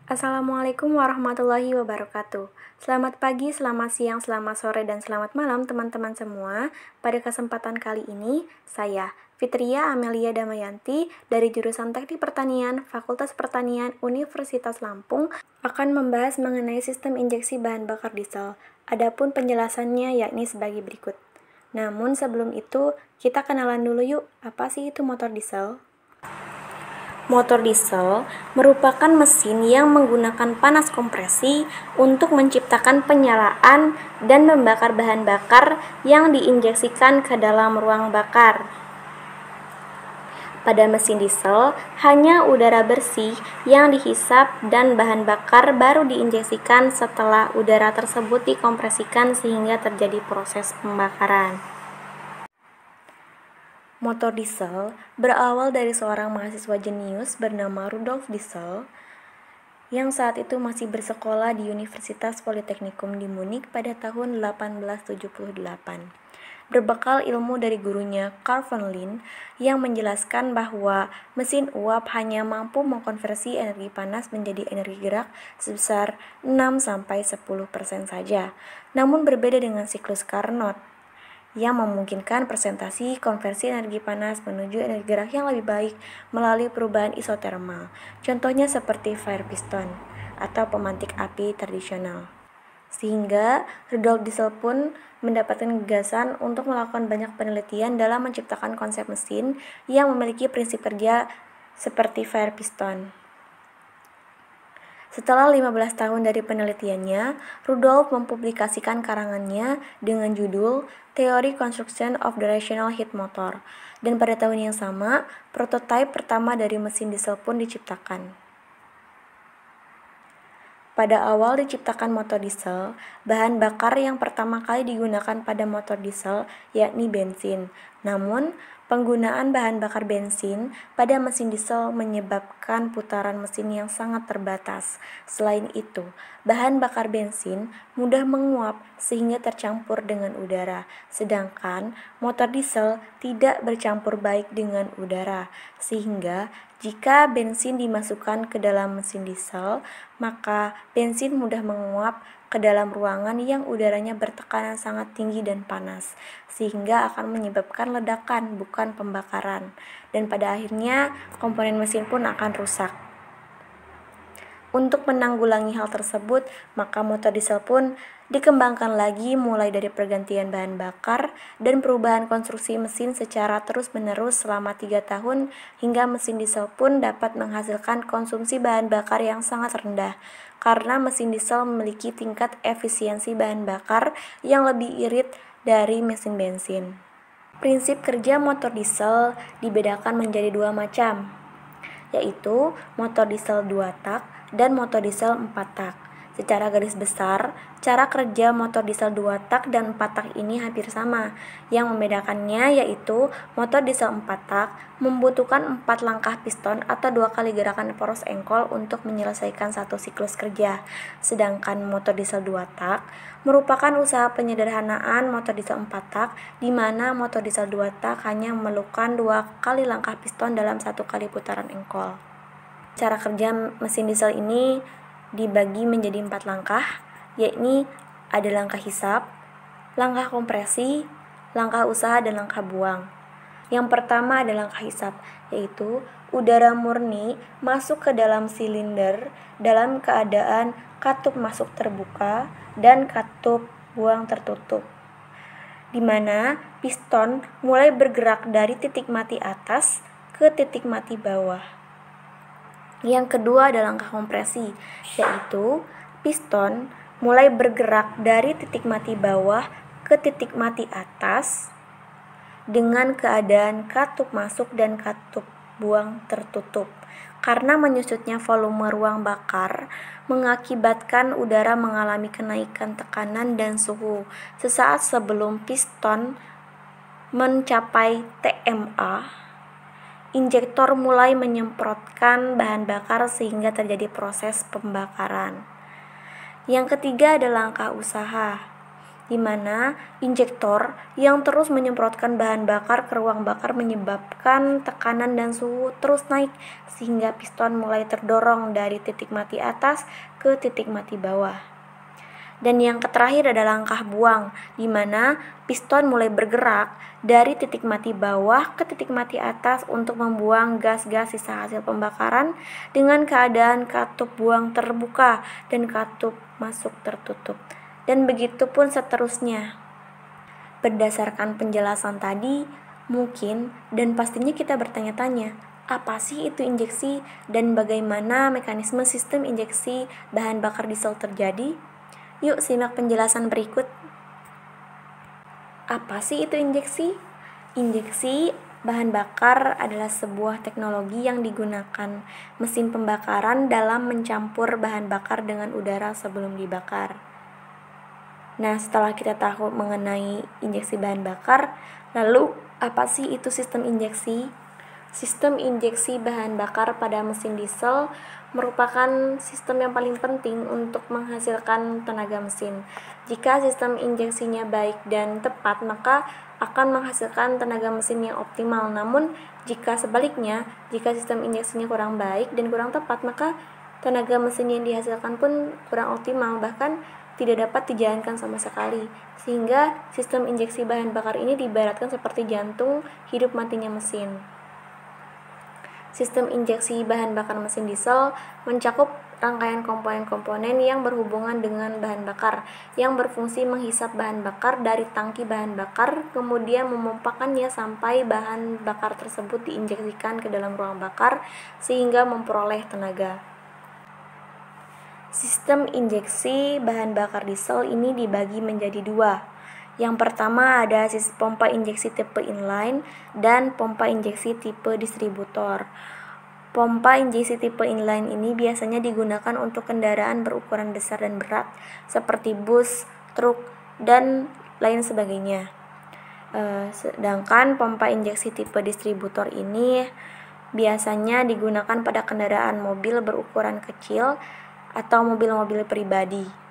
Assalamualaikum warahmatullahi wabarakatuh. Selamat pagi, selamat siang, selamat sore, dan selamat malam teman-teman semua. Pada kesempatan kali ini, saya Fitria Amelia Damayanti dari jurusan Teknik Pertanian, Fakultas Pertanian, Universitas Lampung akan membahas mengenai sistem injeksi bahan bakar diesel. Adapun penjelasannya yakni sebagai berikut. Namun sebelum itu, kita kenalan dulu yuk, apa sih itu motor diesel? Motor diesel merupakan mesin yang menggunakan panas kompresi untuk menciptakan penyalaan dan membakar bahan bakar yang diinjeksikan ke dalam ruang bakar. Pada mesin diesel, hanya udara bersih yang dihisap dan bahan bakar baru diinjeksikan setelah udara tersebut dikompresikan sehingga terjadi proses pembakaran. Motor diesel berawal dari seorang mahasiswa jenius bernama Rudolf Diesel yang saat itu masih bersekolah di Universitas Politeknikum di Munich pada tahun 1878. Berbekal ilmu dari gurunya Carl von Linné yang menjelaskan bahwa mesin uap hanya mampu mengkonversi energi panas menjadi energi gerak sebesar 6-10% saja, namun berbeda dengan siklus Carnot yang memungkinkan presentasi konversi energi panas menuju energi gerak yang lebih baik melalui perubahan isotermal. Contohnya seperti fire piston atau pemantik api tradisional. Sehingga Rudolf Diesel pun mendapatkan gagasan untuk melakukan banyak penelitian dalam menciptakan konsep mesin yang memiliki prinsip kerja seperti fire piston. Setelah 15 tahun dari penelitiannya, Rudolf mempublikasikan karangannya dengan judul Theory Construction of the Rational Heat Motor. Dan pada tahun yang sama, prototipe pertama dari mesin diesel pun diciptakan. Pada awal diciptakan motor diesel, bahan bakar yang pertama kali digunakan pada motor diesel yakni bensin. Namun, penggunaan bahan bakar bensin pada mesin diesel menyebabkan putaran mesin yang sangat terbatas. Selain itu, bahan bakar bensin mudah menguap sehingga tercampur dengan udara, sedangkan motor diesel tidak bercampur baik dengan udara, sehingga jika bensin dimasukkan ke dalam mesin diesel, maka bensin mudah menguap ke dalam ruangan yang udaranya bertekanan sangat tinggi dan panas, sehingga akan menyebabkan ledakan bukan pembakaran, dan pada akhirnya komponen mesin pun akan rusak. Untuk menanggulangi hal tersebut, maka motor diesel pun dikembangkan lagi mulai dari pergantian bahan bakar dan perubahan konstruksi mesin secara terus-menerus selama 3 tahun hingga mesin diesel pun dapat menghasilkan konsumsi bahan bakar yang sangat rendah karena mesin diesel memiliki tingkat efisiensi bahan bakar yang lebih irit dari mesin bensin. Prinsip kerja motor diesel dibedakan menjadi 2 macam, yaitu motor diesel 2 tak dan motor diesel 4 tak. Secara garis besar, cara kerja motor diesel 2 tak dan 4 tak ini hampir sama. Yang membedakannya yaitu motor diesel 4 tak membutuhkan 4 langkah piston atau 2 kali gerakan poros engkol untuk menyelesaikan satu siklus kerja. Sedangkan motor diesel 2 tak merupakan usaha penyederhanaan motor diesel 4 tak di mana motor diesel 2 tak hanya memerlukan 2 kali langkah piston dalam 1 kali putaran engkol. Cara kerja mesin diesel ini dibagi menjadi 4 langkah, yakni ada langkah hisap, langkah kompresi, langkah usaha, dan langkah buang. Yang pertama ada langkah hisap, yaitu udara murni masuk ke dalam silinder dalam keadaan katup masuk terbuka dan katup buang tertutup, di mana piston mulai bergerak dari titik mati atas ke titik mati bawah. Yang kedua adalah langkah kompresi, yaitu piston mulai bergerak dari titik mati bawah ke titik mati atas dengan keadaan katup masuk dan katup buang tertutup. Karena menyusutnya volume ruang bakar mengakibatkan udara mengalami kenaikan tekanan dan suhu sesaat sebelum piston mencapai TMA. Injektor mulai menyemprotkan bahan bakar sehingga terjadi proses pembakaran. Yang ketiga adalah langkah usaha, di mana injektor yang terus menyemprotkan bahan bakar ke ruang bakar menyebabkan tekanan dan suhu terus naik sehingga piston mulai terdorong dari titik mati atas ke titik mati bawah. Dan yang terakhir adalah langkah buang, di mana piston mulai bergerak dari titik mati bawah ke titik mati atas untuk membuang gas-gas sisa hasil pembakaran dengan keadaan katup buang terbuka dan katup masuk tertutup. Dan begitu pun seterusnya. Berdasarkan penjelasan tadi, mungkin dan pastinya kita bertanya-tanya, apa sih itu injeksi dan bagaimana mekanisme sistem injeksi bahan bakar diesel terjadi? Yuk simak penjelasan berikut. Apa sih itu injeksi? Injeksi bahan bakar adalah sebuah teknologi yang digunakan mesin pembakaran dalam mencampur bahan bakar dengan udara sebelum dibakar. Nah, setelah kita tahu mengenai injeksi bahan bakar, lalu apa sih itu sistem injeksi? Sistem injeksi bahan bakar pada mesin diesel merupakan sistem yang paling penting untuk menghasilkan tenaga mesin. Jika sistem injeksinya baik dan tepat, maka akan menghasilkan tenaga mesin yang optimal. Namun, jika sebaliknya, jika sistem injeksinya kurang baik dan kurang tepat, maka tenaga mesin yang dihasilkan pun kurang optimal, bahkan tidak dapat dijalankan sama sekali. Sehingga sistem injeksi bahan bakar ini diibaratkan seperti jantung hidup matinya mesin. Sistem injeksi bahan bakar mesin diesel mencakup rangkaian komponen-komponen yang berhubungan dengan bahan bakar, yang berfungsi menghisap bahan bakar dari tangki bahan bakar, kemudian memompakannya sampai bahan bakar tersebut diinjeksikan ke dalam ruang bakar, sehingga memperoleh tenaga. Sistem injeksi bahan bakar diesel ini dibagi menjadi dua. Yang pertama ada pompa injeksi tipe inline dan pompa injeksi tipe distributor. Pompa injeksi tipe inline ini biasanya digunakan untuk kendaraan berukuran besar dan berat seperti bus, truk, dan lain sebagainya. Sedangkan pompa injeksi tipe distributor ini biasanya digunakan pada kendaraan mobil berukuran kecil atau mobil-mobil pribadi.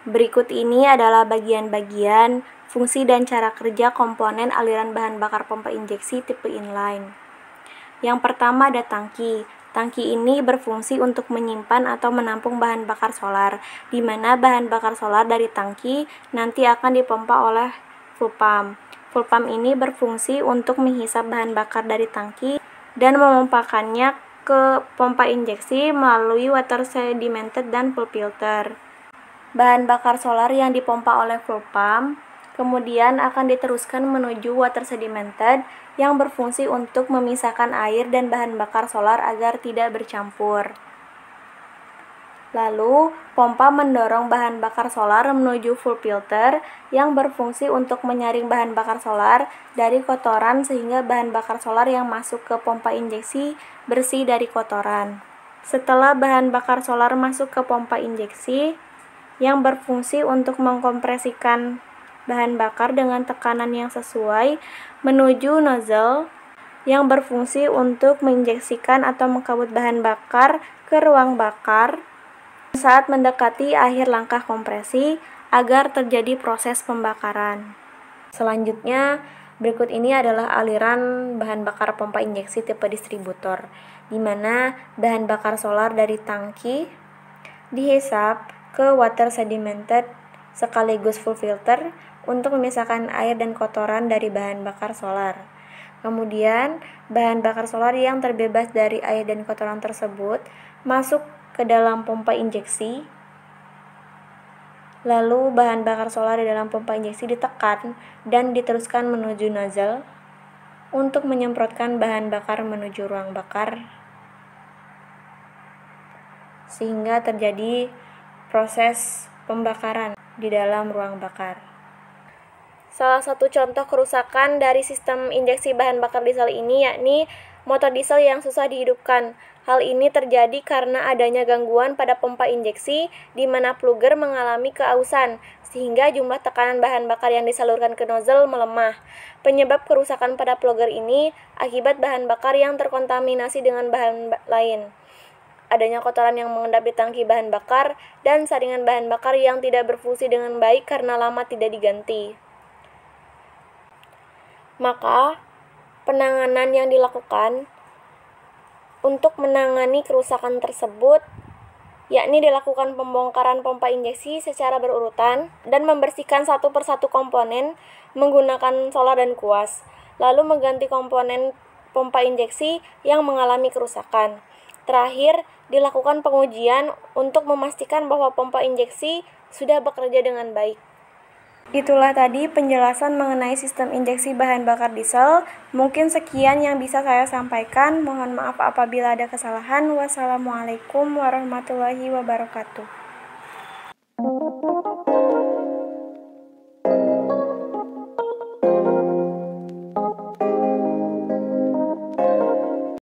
Berikut ini adalah bagian-bagian, fungsi dan cara kerja komponen aliran bahan bakar pompa injeksi tipe inline. Yang pertama ada tangki. Tangki ini berfungsi untuk menyimpan atau menampung bahan bakar solar, di mana bahan bakar solar dari tangki nanti akan dipompa oleh fuel pump. Fuel pump ini berfungsi untuk menghisap bahan bakar dari tangki dan memompakannya ke pompa injeksi melalui water sedimented dan fuel filter. Bahan bakar solar yang dipompa oleh fuel pump kemudian akan diteruskan menuju water sedimented yang berfungsi untuk memisahkan air dan bahan bakar solar agar tidak bercampur. Lalu, pompa mendorong bahan bakar solar menuju fuel filter yang berfungsi untuk menyaring bahan bakar solar dari kotoran sehingga bahan bakar solar yang masuk ke pompa injeksi bersih dari kotoran. Setelah bahan bakar solar masuk ke pompa injeksi yang berfungsi untuk mengkompresikan bahan bakar dengan tekanan yang sesuai menuju nozzle yang berfungsi untuk menginjeksikan atau mengkabut bahan bakar ke ruang bakar saat mendekati akhir langkah kompresi agar terjadi proses pembakaran. Selanjutnya, berikut ini adalah aliran bahan bakar pompa injeksi tipe distributor, di mana bahan bakar solar dari tangki dihisap ke water sedimented sekaligus fuel filter untuk memisahkan air dan kotoran dari bahan bakar solar. Kemudian, bahan bakar solar yang terbebas dari air dan kotoran tersebut masuk ke dalam pompa injeksi. Lalu, bahan bakar solar di dalam pompa injeksi ditekan dan diteruskan menuju nozzle untuk menyemprotkan bahan bakar menuju ruang bakar sehingga terjadi proses pembakaran di dalam ruang bakar. Salah satu contoh kerusakan dari sistem injeksi bahan bakar diesel ini yakni motor diesel yang susah dihidupkan. Hal ini terjadi karena adanya gangguan pada pompa injeksi di mana plugger mengalami keausan sehingga jumlah tekanan bahan bakar yang disalurkan ke nozzle melemah. Penyebab kerusakan pada plugger ini akibat bahan bakar yang terkontaminasi dengan bahan lain. adanya kotoran yang mengendap di tangki bahan bakar, dan saringan bahan bakar yang tidak berfungsi dengan baik karena lama tidak diganti. Maka, penanganan yang dilakukan untuk menangani kerusakan tersebut yakni dilakukan pembongkaran pompa injeksi secara berurutan dan membersihkan satu persatu komponen menggunakan solar dan kuas, lalu mengganti komponen pompa injeksi yang mengalami kerusakan. Terakhir, dilakukan pengujian untuk memastikan bahwa pompa injeksi sudah bekerja dengan baik. Itulah tadi penjelasan mengenai sistem injeksi bahan bakar diesel. Mungkin sekian yang bisa saya sampaikan. Mohon maaf apabila ada kesalahan. Wassalamualaikum warahmatullahi wabarakatuh.